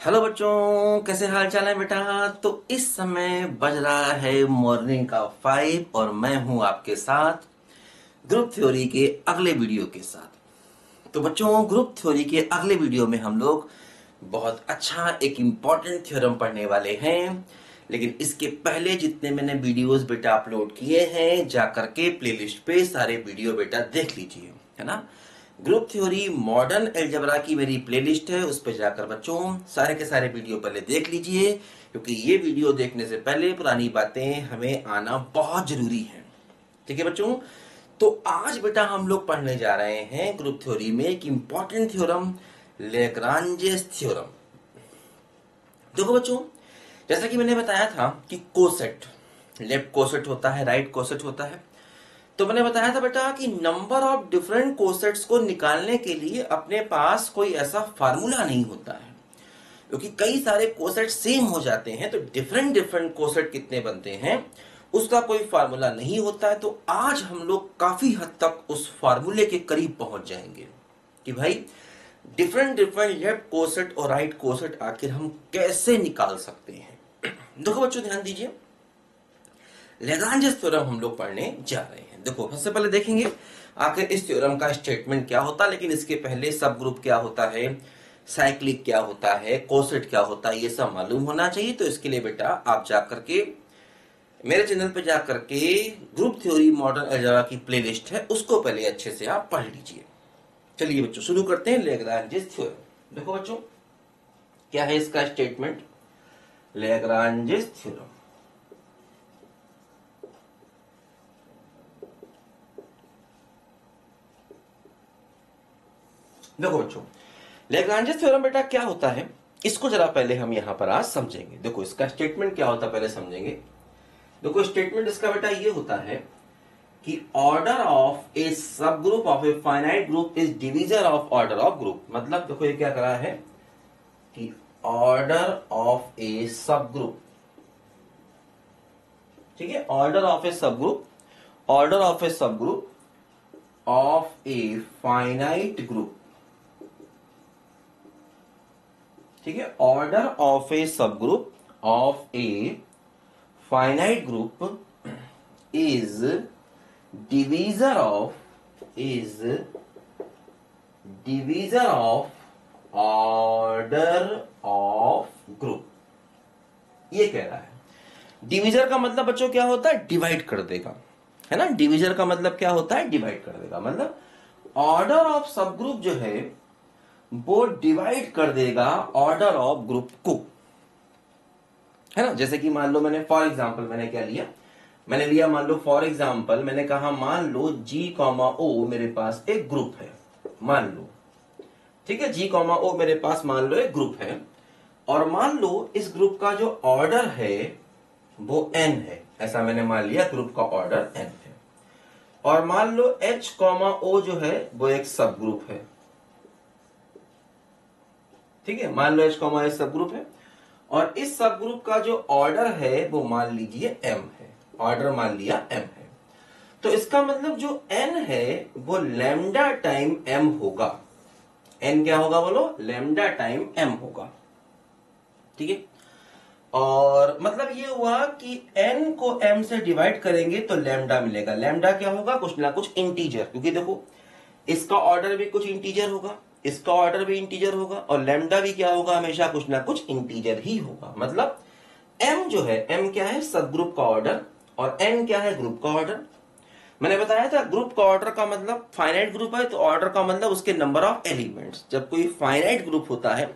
Hello बच्चों, कैसे हाल चाल है बेटा। तो इस समय बज रहा है मॉर्निंग का 5 और मैं हूं आपके साथ ग्रुप थ्योरी के अगले वीडियो के साथ। तो बच्चों, ग्रुप थ्योरी के अगले वीडियो में हम लोग बहुत अच्छा एक इम्पॉर्टेंट थ्योरम पढ़ने वाले हैं। लेकिन इसके पहले जितने मैंने वीडियोस बेटा अपलोड किए हैं, जा करके प्लेलिस्ट पे सारे वीडियो बेटा देख लीजिए, है ना। ग्रुप थ्योरी मॉडर्न अलजेब्रा की मेरी प्लेलिस्ट है, उस पर जाकर बच्चों सारे के सारे वीडियो पहले देख लीजिए, क्योंकि ये वीडियो देखने से पहले पुरानी बातें हमें आना बहुत जरूरी है। ठीक है बच्चों। तो आज बेटा हम लोग पढ़ने जा रहे हैं ग्रुप थ्योरी में एक इंपॉर्टेंट थ्योरम, लेग्रांजेस थ्योरम। देखो बच्चों, जैसा कि मैंने बताया था कि कोसेट, लेफ्ट कोसेट होता है, राइट कोसेट होता है। तो मैंने बताया था बेटा कि नंबर ऑफ डिफरेंट कोसेट्स को निकालने के लिए अपने पास कोई ऐसा फार्मूला नहीं होता है, क्योंकि कई सारे कोसेट सेम हो जाते हैं। तो डिफरेंट डिफरेंट कोसेट कितने बनते हैं उसका कोई फार्मूला नहीं होता है। तो आज हम लोग काफी हद तक उस फार्मूले के करीब पहुंच जाएंगे कि भाई डिफरेंट डिफरेंट लेफ्ट कोसेट और राइट कोसेट आखिर हम कैसे निकाल सकते हैं। देखो बच्चों, ध्यान दीजिए, लैग्रांजेस थ्योरम हम लोग पढ़ने जा रहे हैं। देखो, सबसे पहले देखेंगे आखिर इस थ्योरम का स्टेटमेंट क्या होता है, लेकिन इसके पहले सब ग्रुप क्या होता है, साइक्लिक क्या होता है, कोसेट क्या होता है, ये सब मालूम होना चाहिए। तो इसके लिए बेटा आप जाकर के मेरे चैनल पे जाकर के ग्रुप थ्योरी मॉडर्न अलजेब्रा की प्लेलिस्ट है, उसको पहले अच्छे से आप पढ़ लीजिए। चलिए बच्चों, शुरू करते हैं लैग्रांजेस थ्योरम। देखो बच्चों, क्या है इसका स्टेटमेंट, लैग्रांजेस थ्योरम। देखो बच्चों, लैग्रांजेस थ्योरम बेटा क्या होता है, इसको जरा पहले हम यहां पर आज समझेंगे। देखो, इसका स्टेटमेंट क्या होता है पहले समझेंगे। देखो, स्टेटमेंट इसका बेटा ये होता है कि ऑर्डर ऑफ ए सब group of a finite group is divisor of order of group. मतलब देखो, ये क्या करा है कि ऑर्डर ऑफ ए सब ग्रुप, ठीक है, ऑर्डर ऑफ ए सब ग्रुप, ऑर्डर ऑफ ए सब group of a finite group, ठीक है, ऑर्डर ऑफ ए सब group of a finite group is divisor of order of group. ये कह रहा है। डिवीजर का मतलब बच्चों क्या होता है, डिवाइड कर देगा, है ना। डिवीजर का मतलब क्या होता है, डिवाइड कर देगा। मतलब ऑर्डर ऑफ सब ग्रुप जो है वो डिवाइड कर देगा ऑर्डर ऑफ ग्रुप को, है ना। जैसे कि मान लो मैंने फॉर एग्जांपल मैंने क्या लिया, मैंने लिया मान लो फॉर एग्जांपल मैंने कहा मान लो G, O मेरे पास एक ग्रुप है, मान लो, ठीक है, G, O मेरे पास मान लो एक ग्रुप है, और मान लो इस ग्रुप का जो ऑर्डर है वो n है, ऐसा मैंने मान लिया ग्रुप का ऑर्डर n है। और मान लो H, O जो है वो एक सब ग्रुप है, ठीक है, मान लो H, एक सब ग्रुप है, और इस सब ग्रुप का जो ऑर्डर है वो मान लीजिए m है, ऑर्डर मान लिया m है। तो इसका मतलब जो n है वो लैम्डा टाइम m होगा। n क्या होगा बोलो, लैम्डा टाइम m होगा, ठीक है। और मतलब ये हुआ कि n को m से डिवाइड करेंगे तो लैम्डा मिलेगा। लैम्डा क्या होगा, कुछ ना कुछ इंटीजर, क्योंकि देखो इसका ऑर्डर भी कुछ इंटीजर होगा, इसका ऑर्डर भी इंटीजर होगा, और लैम्डा भी क्या होगा, हमेशा कुछ ना कुछ इंटीजर ही होगा। मतलब m जो है, m क्या है, सब ग्रुप का ऑर्डर, और n क्या है, ग्रुप का ऑर्डर। मैंने बताया था ग्रुप का ऑर्डर का मतलब फाइनाइट ग्रुप है, तो ऑर्डर का मतलब उसके नंबर ऑफ एलिमेंट्स। जब कोई फाइनाइट ग्रुप होता है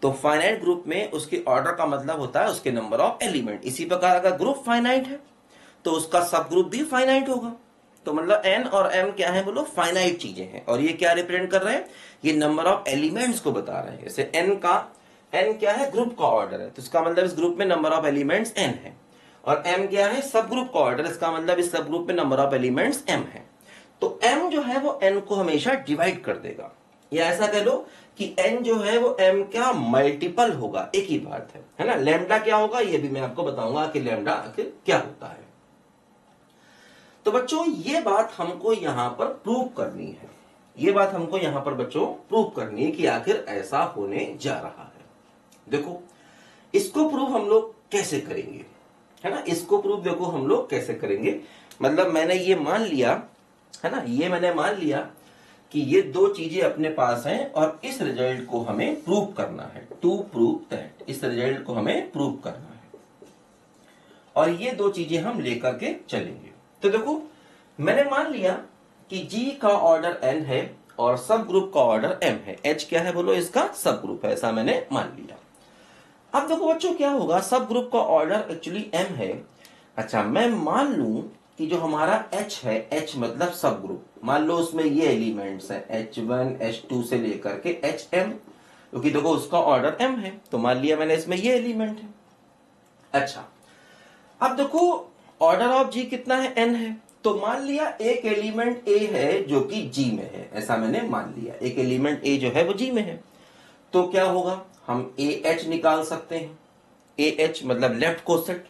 तो फाइनाइट ग्रुप में उसके ऑर्डर का मतलब होता है उसके नंबर ऑफ एलिमेंट। इसी प्रकार अगर ग्रुप फाइनाइट है तो उसका सब ग्रुप भी फाइनाइट होगा। तो मतलब n और m क्या है बोलो, फाइनाइट चीजें हैं, और ये क्या रिप्रेजेंट कर रहे हैं, ये नंबर ऑफ एलिमेंट्स को बता रहे हैं। जैसे n क्या है, ग्रुप का ऑर्डर है, तो इसका मतलब इस ग्रुप में नंबर ऑफ एलिमेंट्स n है। और m क्या है, सब ग्रुप का ऑर्डर, इसका मतलब इस सब ग्रुप में नंबर ऑफ एलिमेंट्स m है। तो m जो है वो n को हमेशा डिवाइड कर देगा, या ऐसा कह लो कि n जो है वो m का मल्टीपल होगा, एक ही बात है ना। लैम्डा क्या होगा ये भी मैं आपको बताऊंगा कि लैम्डा आखिर क्या होता है। तो बच्चों ये बात हमको यहां पर प्रूव करनी है, ये बात हमको यहां पर बच्चों प्रूव करनी है कि आखिर ऐसा होने जा रहा है। देखो इसको प्रूव हम लोग कैसे करेंगे, है ना, इसको प्रूव देखो हम लोग कैसे करेंगे। मतलब मैंने ये मान लिया, है ना, ये मैंने मान लिया कि ये दो चीजें अपने पास हैं और इस रिजल्ट को हमें प्रूव करना है, टू प्रूव दैट, इस रिजल्ट को हमें प्रूव करना है और ये दो चीजें हम लेकर के चलेंगे। तो देखो मैंने मान लिया कि G का ऑर्डर n है और सब ग्रुप का ऑर्डर m है। H क्या है बोलो, इसका सब ग्रुप है, ऐसा मैंने मान लिया। अब देखो बच्चों क्या होगा, सब ग्रुप का ऑर्डर एक्चुअली m है। अच्छा मैं मान लूं कि जो हमारा H है, H मतलब सब ग्रुप, मान लो उसमें ये एलिमेंट्स हैं H1 H2 से लेकर के HM, क्योंकि देखो उसका ऑर्डर m है तो मान लिया मैंने इसमें ये एलिमेंट है। अच्छा अब देखो ऑर्डर ऑफ G कितना है, n है, तो मान लिया एक एलिमेंट A है जो कि G में है, ऐसा मैंने मान लिया एक एलिमेंट A जो है वो G में है। तो क्या होगा, हम AH निकाल सकते हैं। AH मतलब लेफ्ट कोसेट,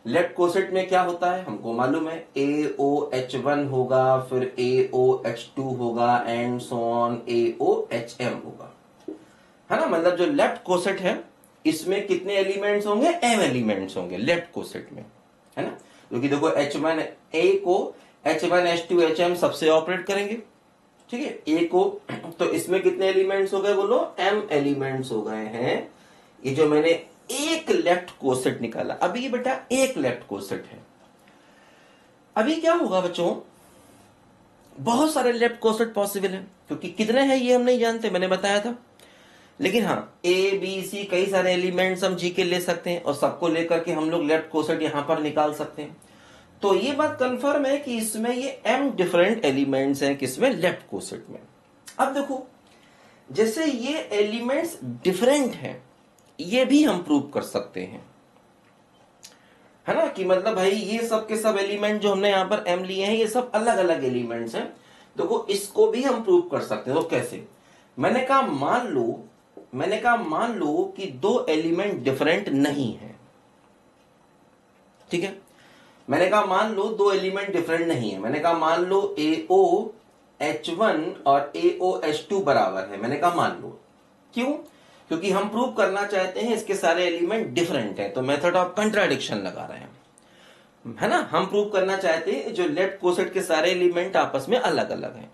लेफ्ट कोसेट में क्या होता है हमको मालूम है, AOH1 होगा, फिर AOH2 होगा एंड सो ऑन AOHM होगा, है ना। मतलब जो लेफ्ट कोसेट है इसमें कितने एलिमेंट्स होंगे, m एलिमेंट्स होंगे लेफ्ट कोसेट में, है ना, क्योंकि देखो H1 A को H1 H2 HM सबसे ऑपरेट करेंगे, ठीक है, A को, तो इसमें कितने एलिमेंट्स हो गए बोलो, m एलिमेंट्स हो गए हैं। ये जो मैंने एक लेफ्ट कोसेट निकाला, अभी ये बेटा एक लेफ्ट कोसेट है। अभी क्या होगा बच्चों, बहुत सारे लेफ्ट कोसेट पॉसिबल है, क्योंकि कितने हैं ये हम नहीं जानते, मैंने बताया था, लेकिन हाँ A B C कई सारे एलिमेंट्स हम G के ले सकते हैं और सबको लेकर के हम लोग लेफ्ट कोसेट यहां पर निकाल सकते हैं। तो ये बात कंफर्म है कि इसमें ये m डिफरेंट एलिमेंट्स हैं, किसमें, लेफ्ट कोसेट में। अब देखो जैसे ये एलिमेंट्स डिफरेंट हैं, ये भी हम प्रूव कर सकते हैं, है ना, कि मतलब भाई ये सब के सब एलिमेंट जो हमने यहां पर m लिए हैं ये सब अलग अलग एलिमेंट्स हैं। देखो इसको भी हम प्रूव कर सकते हैं। तो कैसे, मैंने कहा मान लो कि दो एलिमेंट डिफरेंट नहीं है, ठीक है, मैंने कहा मान लो दो एलिमेंट डिफरेंट नहीं है, मैंने कहा मान लो AOH1 और AOH2 बराबर है, मैंने कहा मान लो, क्यों, क्योंकि हम प्रूव करना चाहते हैं इसके सारे एलिमेंट डिफरेंट हैं, तो मेथड ऑफ कंट्राडिक्शन लगा रहे हैं, है ना, हम प्रूव करना चाहते हैं जो लेफ्ट कोसेट के सारे एलिमेंट आपस में अलग अलग हैं,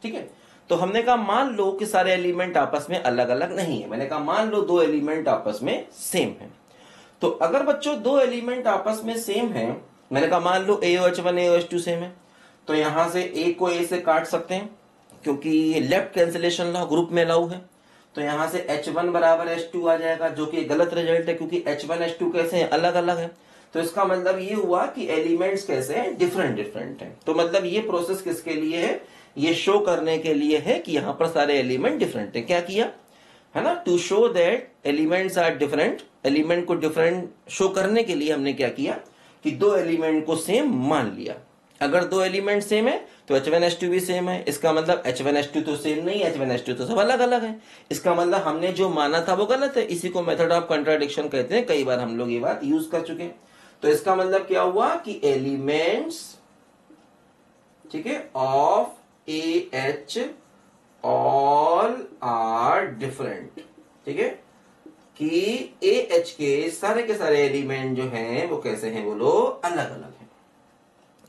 ठीक है। तो हमने कहा मान लो कि सारे एलिमेंट आपस में अलग अलग नहीं है, मैंने कहा मान लो दो एलिमेंट आपस में सेम है। तो अगर बच्चों दो एलिमेंट आपस में सेम है, मैंने कहा मान लो AOH1 AOH2 सेम है, तो यहां से A को A से काट सकते हैं, क्योंकि लेफ्ट कैंसिलेशन लॉ ग्रुप में अलाउ है। तो यहां से H1 बराबर H2 आ जाएगा, जो कि गलत रिजल्ट है, क्योंकि H1 H2 कैसे हैं, अलग अलग है। तो इसका मतलब ये हुआ कि एलिमेंट्स कैसे हैं, डिफरेंट डिफरेंट हैं। तो मतलब ये प्रोसेस किसके लिए है, ये शो करने के लिए है कि यहां पर सारे एलिमेंट डिफरेंट है। क्या किया, है ना, to show that elements are different, element को डिफरेंट शो करने के लिए हमने क्या किया कि दो एलिमेंट को सेम मान लिया। अगर दो एलिमेंट सेम है तो H1 H2 भी सेम है, इसका मतलब H1 H2 तो सेम नहीं, H1 H2 तो सब अलग अलग है, इसका मतलब हमने जो माना था वो गलत है। इसी को मेथड ऑफ कंट्राडिक्शन कहते हैं, कई बार हम लोग ये बात यूज कर चुके हैं। तो इसका मतलब क्या हुआ कि एलिमेंट्स, ठीक है, of AH all are different, ठीक है, कि AH के सारे एलिमेंट जो हैं वो कैसे हैं बोलो, अलग अलग हैं।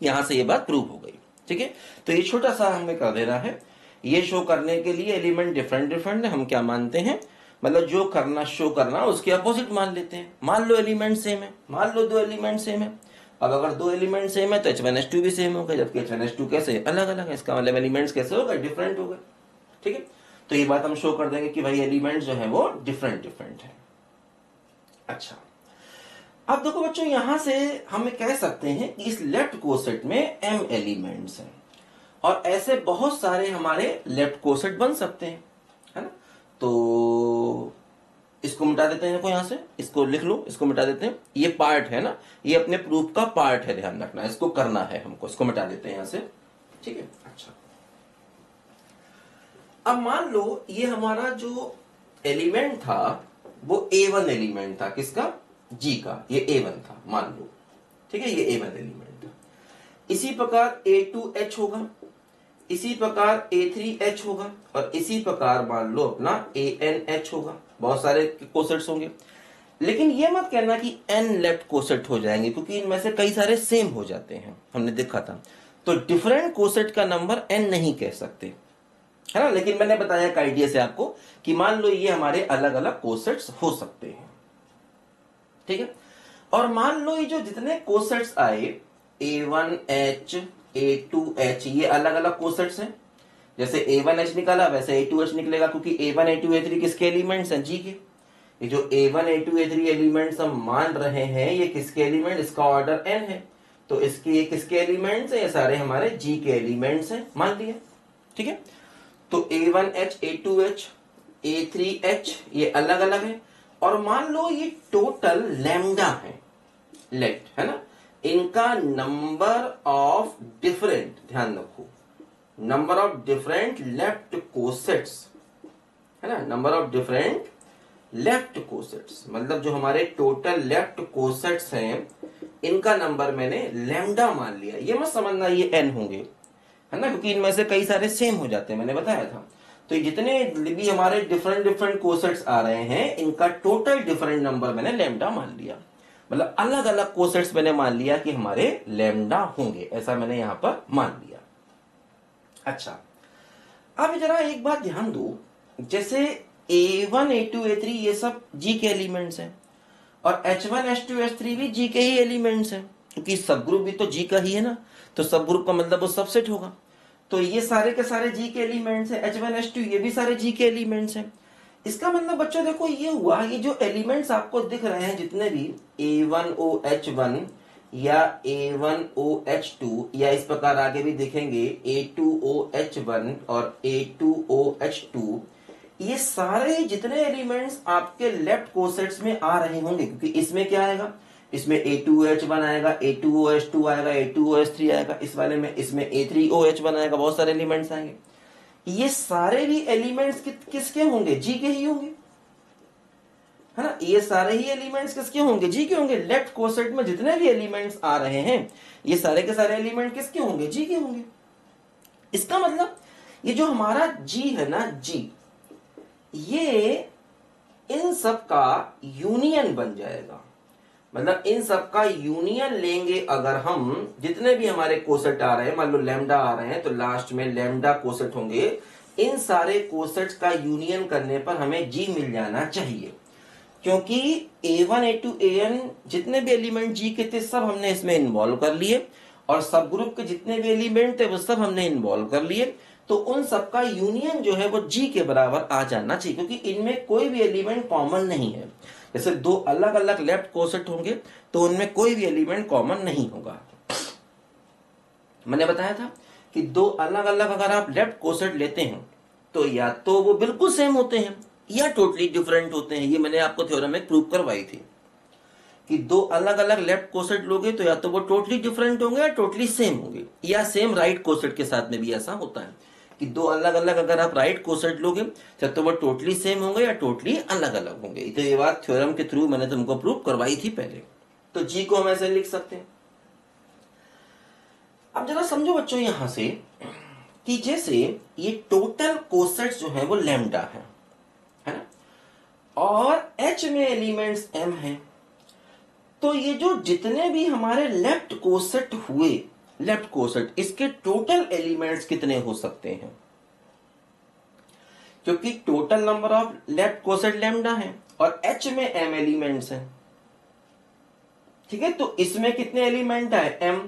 यहां से ये बात प्रूव हो गई, ठीक है। तो ये छोटा सा हमें कर देना है, ये शो करने के लिए एलिमेंट डिफरेंट डिफरेंट है, हम क्या मानते हैं, मतलब जो करना शो करना उसके अपोजिट मान लेते हैं। मान लो एलिमेंट सेम है, मान लो दो एलिमेंट सेम है, अब अगर दो एलिमेंट सेम है तो H1 H2 भी सेम होगा, जबकि H1 H2 कैसे अलग अलग है, इसका मतलब एलिमेंट्स कैसे हो गए, डिफरेंट हो गए, ठीक है। तो ये बात हम शो कर देंगे कि भाई एलिमेंट्स जो है वो डिफरेंट डिफरेंट है। अच्छा अब देखो बच्चों, यहां से हम कह सकते हैं कि इस लेफ्ट कोसेट में m एलिमेंट्स हैं और ऐसे बहुत सारे हमारे लेफ्ट कोसेट बन सकते हैं, है ना। तो इसको मिटा देते हैं, देखो यहां से इसको लिख लो, इसको मिटा देते हैं, ये पार्ट है ना, ये अपने प्रूफ का पार्ट है, ध्यान रखना, इसको करना है हमको, इसको मिटा देते हैं यहां से, ठीक है। अच्छा अब मान लो ये हमारा जो एलिमेंट था वो A1 एलिमेंट था, किसका, G का, ये A1 था मान लो, ठीक है, ये A1 एलिमेंट था। इसी प्रकार A2H होगा, इसी प्रकार A3H होगा और इसी प्रकार मान लो अपना ANH होगा। बहुत सारे कोसेट्स होंगे, लेकिन ये मत कहना कि N लेफ्ट कोसेट हो जाएंगे, क्योंकि इनमें से कई सारे सेम हो जाते हैं, हमने देखा था। तो डिफरेंट कोसेट का नंबर N नहीं कह सकते, है ना। लेकिन मैंने बताया एक आइडिया से आपको कि मान लो ये हमारे अलग अलग कोसेट्स हो सकते हैं, ठीक है। और मान लो ये जो जितने कोसेट्स आए A1H A2H ये अलग अलग कोसेट्स हैं। जैसे A1H निकाला वैसे A2H निकलेगा, क्योंकि A1 A2 A3 किसके एलिमेंट्स हैं? जी के। ये जो A1 A2 A3 एलिमेंट्स हम मान रहे हैं ये किसके एलिमेंट, इसका ऑर्डर n है, तो इसके ये किसके एलिमेंट्स हैं? ये सारे हमारे G के एलिमेंट्स हैं, मान लिया, ठीक है। तो A1H A2H A3H ये अलग अलग है, और मान लो ये टोटल लैम्डा है, लेफ्ट है ना। इनका नंबर ऑफ डिफरेंट, ध्यान रखो, number of different left cosets, है ना, number of different left cosets, मतलब जो हमारे टोटल लेफ्ट कोसेट्स हैं इनका नंबर मैंने लैम्डा मान लिया। ये मत समझना ये n होंगे, है ना, क्योंकि इनमें से कई सारे सेम हो जाते हैं, मैंने बताया था। तो जितने भी हमारे डिफरेंट डिफरेंट कोसेट्स आ रहे हैं इनका टोटल डिफरेंट नंबर मैंने लैम्डा मान लिया, मतलब अलग अलग कोसेट्स मैंने मान लिया कि हमारे लैम्डा होंगे, ऐसा मैंने यहां पर मान लिया। अच्छा, अब जरा एक बात ध्यान दो, जैसे A1 A2 A3 ये सब G के एलिमेंट्स हैं, और H1 H2 H3 भी G के ही एलिमेंट्स हैं, क्योंकि सब ग्रुप भी तो G का ही है ना, तो सब ग्रुप का मतलब वो सबसेट होगा। तो ये सारे के सारे G के एलिमेंट्स हैं, H1 H2 ये भी सारे G के एलिमेंट्स हैं। इसका मतलब बच्चों देखो ये हुआ, ये जो एलिमेंट्स आपको दिख रहे हैं जितने भी A1OH1 या A1OH2 या इस प्रकार आगे भी दिखेंगे A2OH1 और A2OH2, ये सारे जितने एलिमेंट्स आपके लेफ्ट कोसेट्स में आ रहे होंगे, क्योंकि इसमें क्या आएगा, इसमें A2OH1 आएगा, A2OH2 आएगा, A2OH3 आएगा, इस वाले में इसमें A3OH1 आएगा, बहुत सारे एलिमेंट्स आएंगे। ये सारे भी एलिमेंट्स किसके होंगे? जी के ही होंगे, है ना। ये सारे ही एलिमेंट्स किसके होंगे? जी के होंगे। लेफ्ट कोसेट में जितने भी एलिमेंट्स आ रहे हैं ये सारे के सारे एलिमेंट किसके होंगे? जी के होंगे। इसका मतलब ये जो हमारा जी है ना, जी, ये इन सब का यूनियन बन जाएगा, मतलब इन सब का यूनियन लेंगे अगर हम, जितने भी हमारे कोसेट आ रहे हैं, मान लो लैम्डा आ रहे हैं तो लास्ट में लैम्डा कोसेट होंगे, इन सारे कोसेट्स का यूनियन करने पर हमें जी मिल जाना चाहिए, क्योंकि A1 A2 AN जितने भी एलिमेंट जी के थे सब हमने इसमें इन्वॉल्व कर लिए, और सब ग्रुप के जितने भी एलिमेंट थे वो सब हमने इन्वॉल्व कर लिए, तो उन सबका यूनियन जो है वो जी के बराबर आ जाना चाहिए, क्योंकि इनमें कोई भी एलिमेंट कॉमन नहीं है। जैसे दो अलग अलग लेफ्ट कोसेट होंगे तो उनमें कोई भी एलिमेंट कॉमन नहीं होगा। मैंने बताया था कि दो अलग अलग अगर आप लेफ्ट कोसेट लेते हैं तो या तो वो बिल्कुल सेम होते हैं या टोटली डिफरेंट होते हैं। ये मैंने आपको थ्योरम में प्रूव करवाई थी कि दो अलग अलग लेफ्ट कोसेट लोगे तो या तो वो टोटली डिफरेंट होंगे या टोटली सेम होंगे, या सेम राइट कोसेट के साथ में भी ऐसा होता है कि दो अलग अलग अगर आप राइट कोसेट लोगे तो वो टोटली सेम होंगे या टोटली अलग अलग होंगे। तो ये बात थ्योरम के थ्रू मैंने तुमको प्रूव करवाई थी पहले। तो जी को हम ऐसे लिख सकते हैं। अब जरा समझो बच्चों यहां से कि जैसे ये टोटल कोसेट्स जो है वो लैम्डा है ना, और H में एलिमेंट्स M है, तो ये जो जितने भी हमारे लेफ्ट कोसेट हुए, लेफ्ट कोसेट, इसके टोटल एलिमेंट्स कितने हो सकते हैं? क्योंकि total number of left coset lambda है और H में M एलिमेंट्स हैं, ठीक है। तो इसमें कितने एलिमेंट आए? M,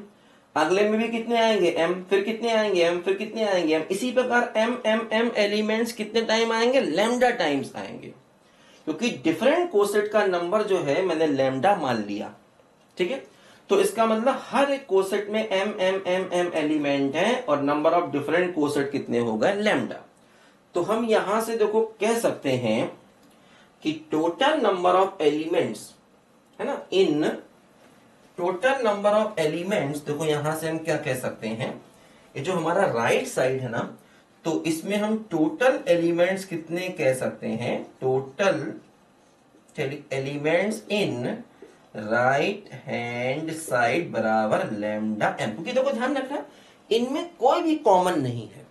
अगले में भी कितने आएंगे? M, फिर कितने आएंगे? M, फिर कितने आएंगे? M। इसी प्रकार M M M एलिमेंट्स कितने टाइम आएंगे? लैम्डा टाइम्स आएंगे, क्योंकि डिफरेंट कोसेट का नंबर जो है मैंने लैम्डा मान लिया, ठीक है। तो इसका मतलब हर एक कोसेट में M M M M element है और नंबर ऑफ डिफरेंट कोसेट कितने हो गए? लैम्डा। तो हम यहां से देखो कह सकते हैं कि टोटल नंबर ऑफ एलिमेंट्स, है ना, in total number of elements, देखो यहां से हम क्या कह सकते हैं, ये जो हमारा राइट साइड है ना, तो इसमें हम टोटल एलिमेंट्स कितने कह सकते हैं? Total elements in right hand side बराबर लैम्डा M, क्योंकि देखो ध्यान रखना इनमें कोई भी कॉमन नहीं है,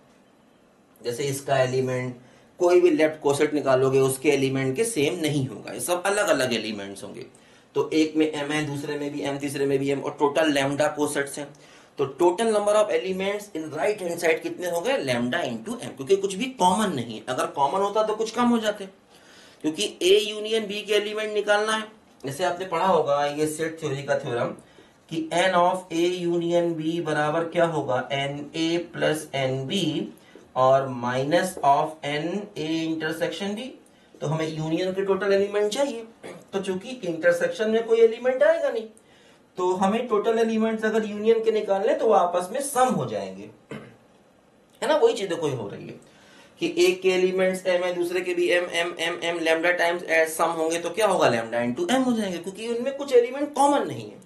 जैसे इसका एलिमेंट कोई भी लेफ्ट कोसेट निकालोगे उसके एलिमेंट के सेम नहीं होगा, ये सब अलग अलग एलिमेंट्स होंगे। तो एक में m है, दूसरे में भी m, तीसरे में भी m, और टोटल लैम्डा कोसेट्स हैं। तो total number of elements in right hand side कितने हो गए, लैम्डा इंटू m, क्योंकि कुछ भी कॉमन नहीं है। अगर कॉमन होता तो कुछ कम हो जाते, क्योंकि a यूनियन b के एलिमेंट निकालना है। जैसे आपने पढ़ा होगा ये सेट थ्योरी का थ्योरम कि n of a union b बराबर क्या होगा, na प्लस nb और minus of n a intersection b। तो हमें यूनियन के टोटल एलिमेंट चाहिए, तो चूंकि इंटरसेक्शन में कोई एलिमेंट आएगा नहीं, तो हमें टोटल एलिमेंट्स अगर यूनियन के निकालने तो वो आपस में सम हो जाएंगे, है ना। वही चीज देखो हो रही है कि एक के एलिमेंट्स m है, दूसरे के भी m m m m lambda times sum होंगे तो क्या होगा, लैम्डा इनटू m हो जाएंगे, क्योंकि उनमें कुछ एलिमेंट कॉमन नहीं है।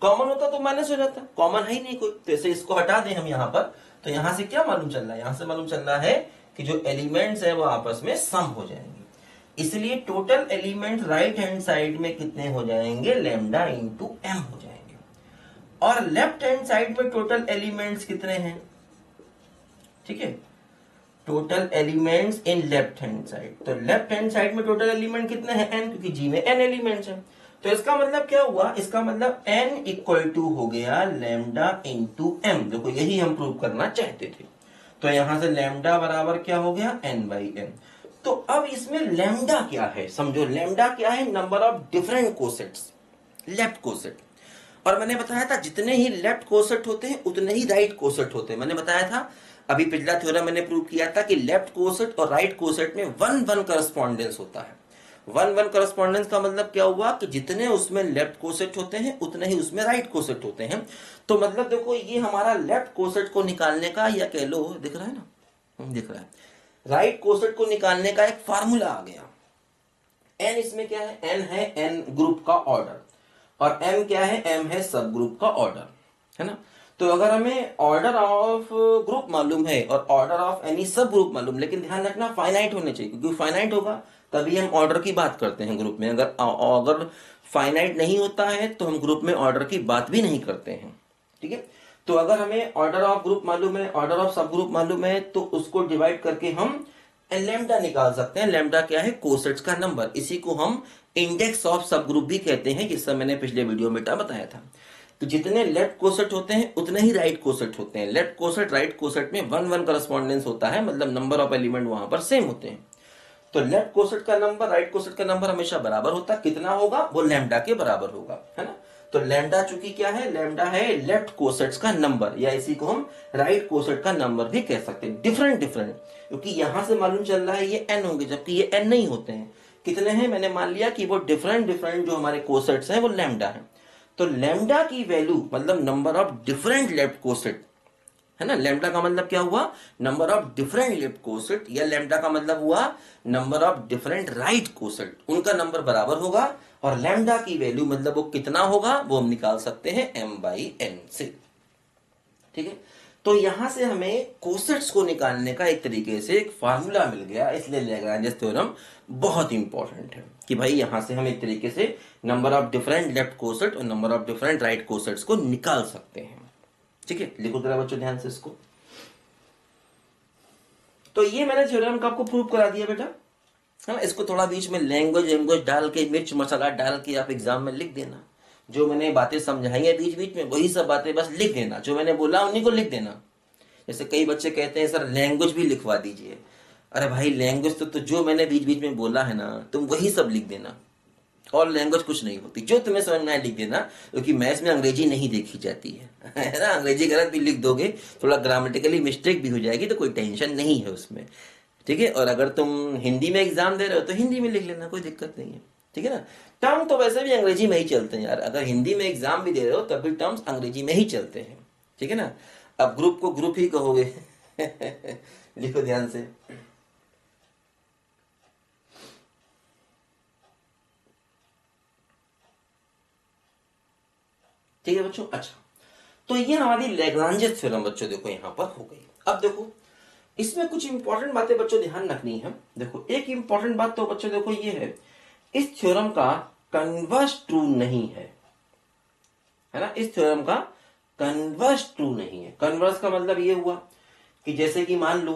कॉमन होता तो माइनस हो जाता, कॉमन है ही नहीं कोई, तो इसे इसको हटा दें हम यहाँ पर। तो यहाँ से क्या मालूम चल रहा है, यहाँ से मालूम चल रहा है कि जो एलिमेंट्स है वो आपस में सम हो जाएंगे। इसलिए total element right hand side में कितने हो जाएंगे, लैम्डा इंटू m हो जाएंगे। और लेफ्ट हैंड साइड में टोटल एलिमेंट्स कितने हैं, ठीक है, total elements in left hand side. तो लेफ्ट हैंड साइड में टोटल एलिमेंट कितने हैं, n, क्योंकि g में n एलिमेंट्स हैं। तो इसका मतलब क्या हुआ, इसका मतलब n इक्वल टू हो गया लैम्डा इंटू m। देखो यही हम प्रूव करना चाहते थे। तो यहां से लैम्डा बराबर क्या हो गया, n बाई n। तो अब इसमें लैम्डा क्या है, समझो लैम्डा क्या है, number of different cosets, left coset. और मैंने बताया था जितने ही लेफ्ट कोसेट होते हैं उतने ही राइट कोसेट होते हैं। मैंने बताया था अभी पिछला थ्योरम मैंने प्रूव किया था कि लेफ्ट कोसेट और राइट कोसेट में 1-1 करस्पॉन्डेंस होता है। 1-1 करस्पॉन्डेंस का मतलब क्या हुआ कि जितने उसमें लेफ्ट कोसेट होते हैं उतने ही उसमें राइट कोसेट होते हैं। तो मतलब देखो ये हमारा लेफ्ट कोसेट को निकालने का, या कह लो, दिख रहा है ना, दिख रहा है, राइट कोसेट को निकालने का एक फार्मूला आ गया। n इसमें क्या है, n है n ग्रुप का ऑर्डर, और m क्या है, m है सब ग्रुप का ऑर्डर, है ना। तो अगर हमें ऑर्डर ऑफ ग्रुप मालूम है और ऑर्डर ऑफ एनी सब ग्रुप मालूम, लेकिन ध्यान रखना फाइनाइट होने चाहिए, क्योंकि फाइनाइट होगा तभी हम ऑर्डर की बात करते हैं ग्रुप में। अगर फाइनाइट नहीं होता है तो हम ग्रुप में ऑर्डर की बात भी नहीं करते हैं, ठीक है। तो अगर हमें ऑर्डर ऑफ ग्रुप मालूम है, ऑर्डर ऑफ सब ग्रुप मालूम है, तो उसको डिवाइड करके हम लैम्डा निकाल सकते हैं। लैम्डा क्या है, कोसेट्स का नंबर, इसी को हम इंडेक्स ऑफ सब ग्रुप भी कहते हैं, जिससे मैंने पिछले वीडियो में बताया था। तो जितने लेफ्ट कोसेट होते हैं उतने ही राइट कोसेट होते हैं। लेफ्ट कोसेट राइट कोसेट में 1-1 करस्पॉन्डेंस होता है, मतलब नंबर ऑफ एलिमेंट वहां पर सेम होते हैं। तो लेफ्ट कोसेट का नंबर राइट कोसेट का नंबर हमेशा बराबर होता है, कितना होगा, वो लैम्डा के बराबर होगा, है ना। तो लैम्डा चूंकि क्या है, लैम्डा है लेफ्ट कोसेट्स का नंबर, या इसी को हम राइट कोसेट का नंबर भी कह सकते हैं। डिफरेंट डिफरेंट, क्योंकि यहां से मालूम चल रहा है ये n होंगे, जबकि ये n नहीं होते हैं। कितने हैं, मैंने मान लिया कि वो डिफरेंट डिफरेंट जो हमारे कोसेट्स हैं वो लैम्डा है। तो लैम्डा की वैल्यू मतलब number of different left coset, है ना। लैम्डा का मतलब क्या हुआ, number of different left coset, या लैम्डा का मतलब हुआ number of different right coset, उनका नंबर बराबर होगा। और लैम्डा की वैल्यू मतलब वो कितना होगा, वो हम निकाल सकते हैं m बाई n से, ठीक है। तो यहां से हमें कोसेट्स को निकालने का एक तरीके से एक फार्मूला मिल गया। इसलिए लैग्रांज थ्योरम बहुत इंपॉर्टेंट है कि भाई यहां से हम एक तरीके से number of different left coset और number of different right cosets को निकाल सकते हैं, ठीक है। लिखो जरा बच्चों ध्यान से इसको। तो ये मैंने थ्योरम का आपको प्रूव करा दिया बेटा, है ना। इसको थोड़ा बीच में लैंग्वेज डाल के, मिर्च मसाला डाल के आप एग्जाम में लिख देना। जो मैंने बातें समझाई है बीच बीच में वही सब बातें बस लिख देना, जो मैंने बोला उन्हीं को लिख देना। जैसे कई बच्चे कहते हैं सर लैंग्वेज भी लिखवा दीजिए। अरे भाई लैंग्वेज तो जो मैंने बीच बीच में बोला है ना, तुम वही सब लिख देना, और लैंग्वेज कुछ नहीं होती, जो तुम्हें समझ में आए लिख देना, क्योंकि मैथ्स में अंग्रेजी नहीं देखी जाती है ना। अंग्रेजी गलत भी लिख दोगे, थोड़ा ग्रामेटिकली मिस्टेक भी हो जाएगी, तो कोई टेंशन नहीं है उसमें, ठीक है। और अगर तुम हिंदी में एग्जाम दे रहे हो तो हिंदी में लिख लेना, कोई दिक्कत नहीं है, ठीक है ना। टर्म तो वैसे भी अंग्रेजी में ही चलते हैं यार, अगर हिंदी में एग्जाम भी दे रहे हो तब भी टर्म्स अंग्रेजी में ही चलते हैं, ठीक है ना। अब ग्रुप को ग्रुप ही कहोगे लिखो ध्यान से। ठीक है बच्चों, अच्छा तो ये हमारी लैग्रांज थ्योरम बच्चों देखो यहां पर हो गई। अब देखो इसमें कुछ इंपॉर्टेंट बातें बच्चों ध्यान रखनी है। देखो एक इंपॉर्टेंट बात तो बच्चों देखो ये है, इस थ्योरम का कन्वर्स ट्रू नहीं है ना। इस थ्योरम का कन्वर्स ट्रू नहीं है। कन्वर्स का मतलब ये हुआ कि जैसे कि मान लो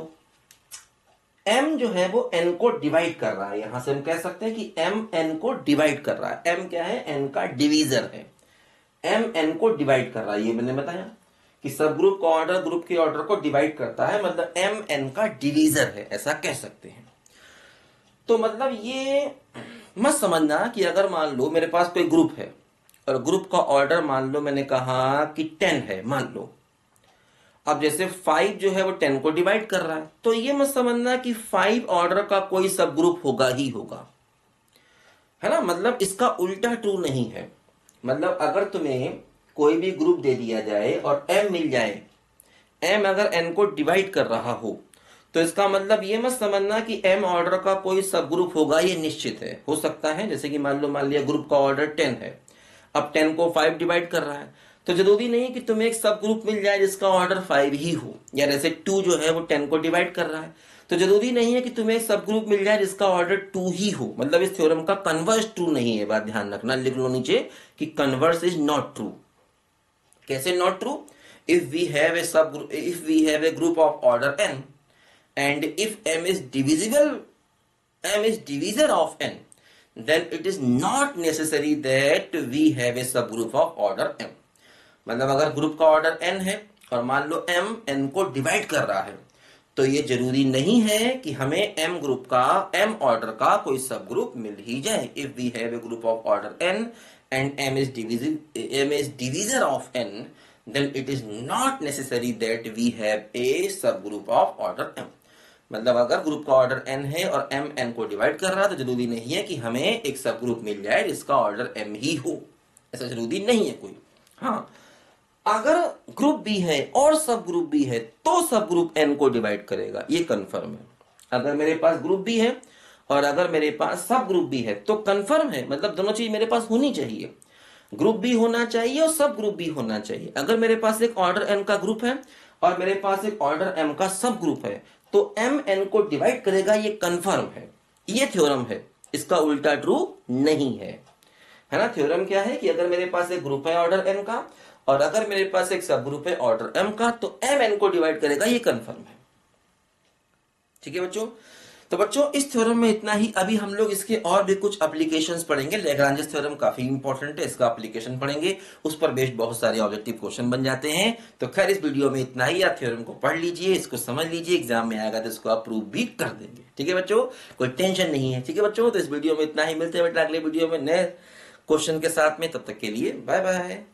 m जो है वो n को डिवाइड कर रहा है। यहां से हम कह सकते हैं कि m n को डिवाइड कर रहा है। m क्या है? n का डिवीजर है। m n को डिवाइड कर रहा है, ये मैंने बताया कि सब ग्रुप का ऑर्डर ग्रुप के ऑर्डर को डिवाइड करता है, मतलब m n का डिवीजर है, ऐसा कह सकते हैं। तो मतलब ये मत समझना कि अगर मान लो मेरे पास कोई ग्रुप है और ग्रुप का ऑर्डर मान लो मैंने कहा कि 10 है, मान लो। अब जैसे 5 जो है वो 10 को डिवाइड कर रहा है, तो ये मत समझना कि 5 ऑर्डर का कोई सब ग्रुप होगा ही होगा, है ना। मतलब इसका उल्टा ट्रू नहीं है। मतलब अगर तुम्हें कोई भी ग्रुप दे दिया जाए और m मिल जाए, m अगर n को डिवाइड कर रहा हो, तो इसका मतलब ये मत समझना कि m ऑर्डर का कोई सब ग्रुप होगा, ये निश्चित है। हो सकता है जैसे कि मान लिया ग्रुप का ऑर्डर 10 है, अब 10 को 5 डिवाइड कर रहा है, तो जरूरी नहीं कि तुम्हें एक सब ग्रुप मिल जाए जिसका ऑर्डर 5 ही हो। या जैसे 2 जो है वो 10 को डिवाइड कर रहा है, तो जरूरी नहीं है कि तुम्हें एक सब ग्रुप मिल जाए जिसका ऑर्डर 2 ही हो। मतलब इस थ्योरम का कन्वर्स ट्रू नहीं है, बात ध्यान रखना, लिख लो नीचे कि कन्वर्स इज नॉट ट्रू। कैसे not true? If we have a group of order n and if m is divisor of n, then it is not necessary that we have a subgroup of order m। मतलब अगर group का order n है और मान लो m n को divide कर रहा है, तो ये जरूरी नहीं है कि हमें m ग्रुप का m ऑर्डर का कोई सब ग्रुप मिल ही जाए। If we have a group of order n and m is divisor of n, then it is not necessary that we have a subgroup of order m। मतलब अगर group का order n है और m n को divide कर रहा है, तो जरूरी नहीं है कि हमें एक सब ग्रुप मिल जाए जिसका ऑर्डर m ही हो, ऐसा जरूरी नहीं है कोई। हाँ, अगर ग्रुप b है और सब ग्रुप b है तो सब ग्रुप n को डिवाइड करेगा, ये कंफर्म है। अगर मेरे पास ग्रुप b है और अगर मेरे पास सब ग्रुप b है तो कंफर्म है, मतलब दोनों चीज मेरे पास होनी चाहिए, ग्रुप बी होना चाहिए और सब ग्रुप बी होना चाहिए। अगर मेरे पास एक ऑर्डर n का ग्रुप है और मेरे पास एक ऑर्डर m का सब ग्रुप है, तो m n को डिवाइड करेगा, ये कंफर्म है, ये थ्योरम है, इसका उल्टा ट्रू नहीं है ना। थ्योरम क्या है कि अगर मेरे पास एक ग्रुप है ऑर्डर n का और अगर मेरे पास एक सब ग्रुप है ऑर्डर m का, तो m n को डिवाइड करेगा, ये कंफर्म है। ठीक है बच्चों, तो बच्चों इस थ्योरम में इतना ही। अभी हम लोग इसके और भी कुछ एप्लीकेशंस पढ़ेंगे। लैग्रांज थ्योरम काफी इंपॉर्टेंट है, इसका एप्लीकेशन पढ़ेंगे, उस पर बेस्ड बहुत सारे ऑब्जेक्टिव क्वेश्चन बन जाते हैं। तो खैर इस वीडियो में इतना ही। आप थ्योरम को पढ़ लीजिए, इसको समझ लीजिए, एग्जाम में आएगा तो इसको आप प्रूव भी कर देंगे। ठीक है बच्चों, कोई टेंशन नहीं है। ठीक है बच्चों, तो इस वीडियो में इतना ही, मिलते हैं बेटा अगले वीडियो में नए क्वेश्चन के साथ में। तब तक के लिए बाय बाय।